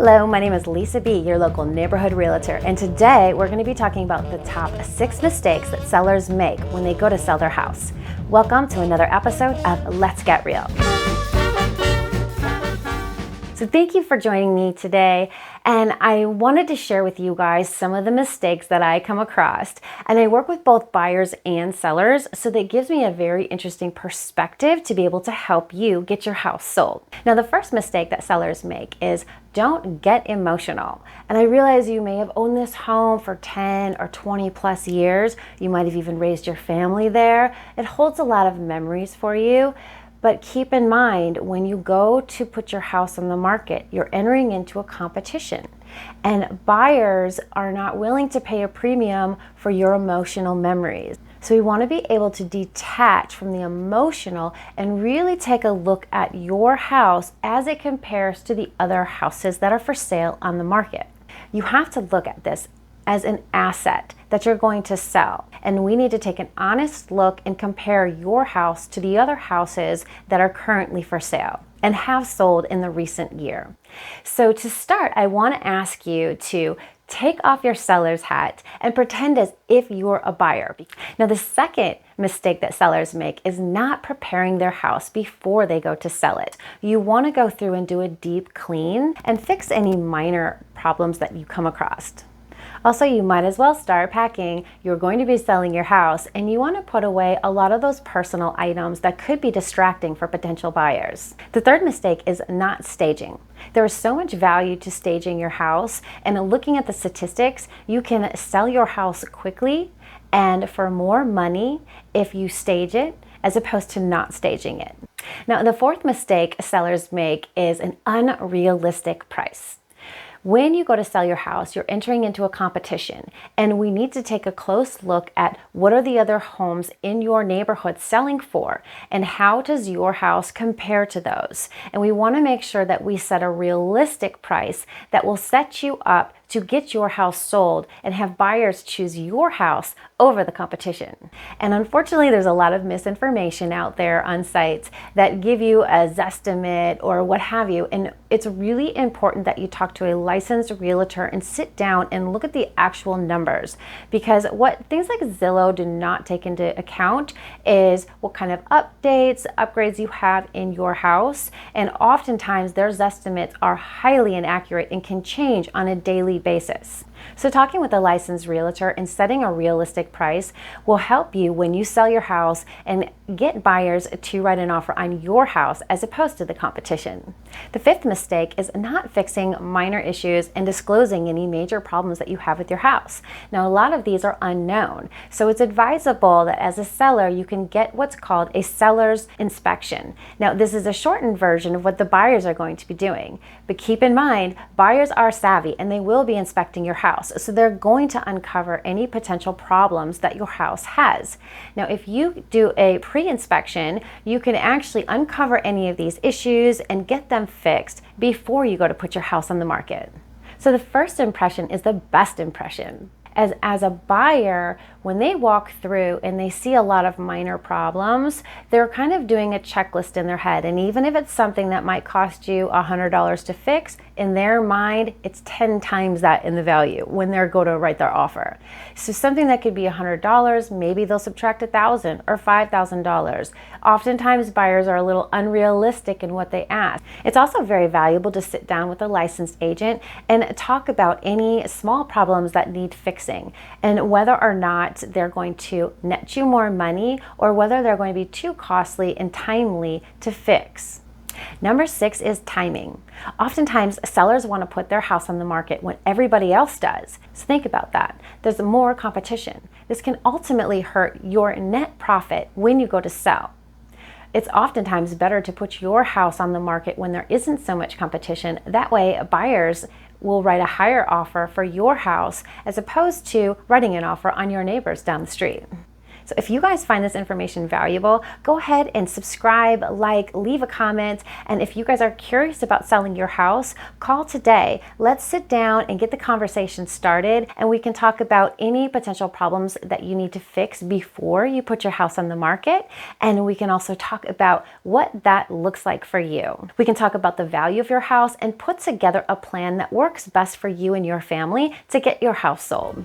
Hello, my name is Lisa B, your local neighborhood realtor, and today we're going to be talking about the top 6 mistakes that sellers make when they go to sell their house. Welcome to another episode of Let's Get Real. So thank you for joining me today, and I wanted to share with you guys some of the mistakes that I come across. And I work with both buyers and sellers, so that gives me a very interesting perspective to be able to help you get your house sold. Now, the first mistake that sellers make is don't get emotional. And I realize you may have owned this home for 10 or 20 plus years. You might have even raised your family there. It holds a lot of memories for you. But keep in mind, when you go to put your house on the market, you're entering into a competition. And buyers are not willing to pay a premium for your emotional memories. So we want to be able to detach from the emotional and really take a look at your house as it compares to the other houses that are for sale on the market. You have to look at this as an asset that you're going to sell. And we need to take an honest look and compare your house to the other houses that are currently for sale and have sold in the recent year. So to start, I want to ask you to take off your seller's hat and pretend as if you're a buyer. Now, the second mistake that sellers make is not preparing their house before they go to sell it. You want to go through and do a deep clean and fix any minor problems that you come across. Also, you might as well start packing. You're going to be selling your house, and you want to put away a lot of those personal items that could be distracting for potential buyers. The third mistake is not staging. There is so much value to staging your house, and looking at the statistics, you can sell your house quickly and for more money if you stage it as opposed to not staging it. Now, the fourth mistake sellers make is an unrealistic price. When you go to sell your house, you're entering into a competition, and we need to take a close look at what are the other homes in your neighborhood selling for, and how does your house compare to those. And we want to make sure that we set a realistic price that will set you up to get your house sold and have buyers choose your house over the competition. And unfortunately, there's a lot of misinformation out there on sites that give you a Zestimate or what have you. And it's really important that you talk to a licensed realtor and sit down and look at the actual numbers, because what things like Zillow do not take into account is what kind of upgrades you have in your house. And oftentimes their estimates are highly inaccurate and can change on a daily basis. So talking with a licensed realtor and setting a realistic price will help you when you sell your house and get buyers to write an offer on your house as opposed to the competition. The fifth mistake is not fixing minor issues and disclosing any major problems that you have with your house. Now, a lot of these are unknown, so it's advisable that as a seller you can get what's called a seller's inspection. Now, this is a shortened version of what the buyers are going to be doing, but keep in mind, buyers are savvy and they will be inspecting your house. So they're going to uncover any potential problems that your house has. Now, if you do a pre-inspection, you can actually uncover any of these issues and get them fixed before you go to put your house on the market. So the first impression is the best impression. As a buyer, when they walk through and they see a lot of minor problems, they're kind of doing a checklist in their head. And even if it's something that might cost you $100 to fix, in their mind, it's 10 times that in the value when they're going to write their offer. So something that could be $100, maybe they'll subtract $1,000 or $5,000. Oftentimes, buyers are a little unrealistic in what they ask. It's also very valuable to sit down with a licensed agent and talk about any small problems that need fixing and whether or not they're going to net you more money or whether they're going to be too costly and timely to fix. Number 6 is timing. Oftentimes, sellers want to put their house on the market when everybody else does. So think about that. There's more competition. This can ultimately hurt your net profit when you go to sell. It's oftentimes better to put your house on the market when there isn't so much competition. That way, buyers will write a higher offer for your house as opposed to writing an offer on your neighbors down the street. So if you guys find this information valuable, go ahead and subscribe, like, leave a comment. And if you guys are curious about selling your house, call today. Let's sit down and get the conversation started, and we can talk about any potential problems that you need to fix before you put your house on the market. And we can also talk about what that looks like for you. We can talk about the value of your house and put together a plan that works best for you and your family to get your house sold.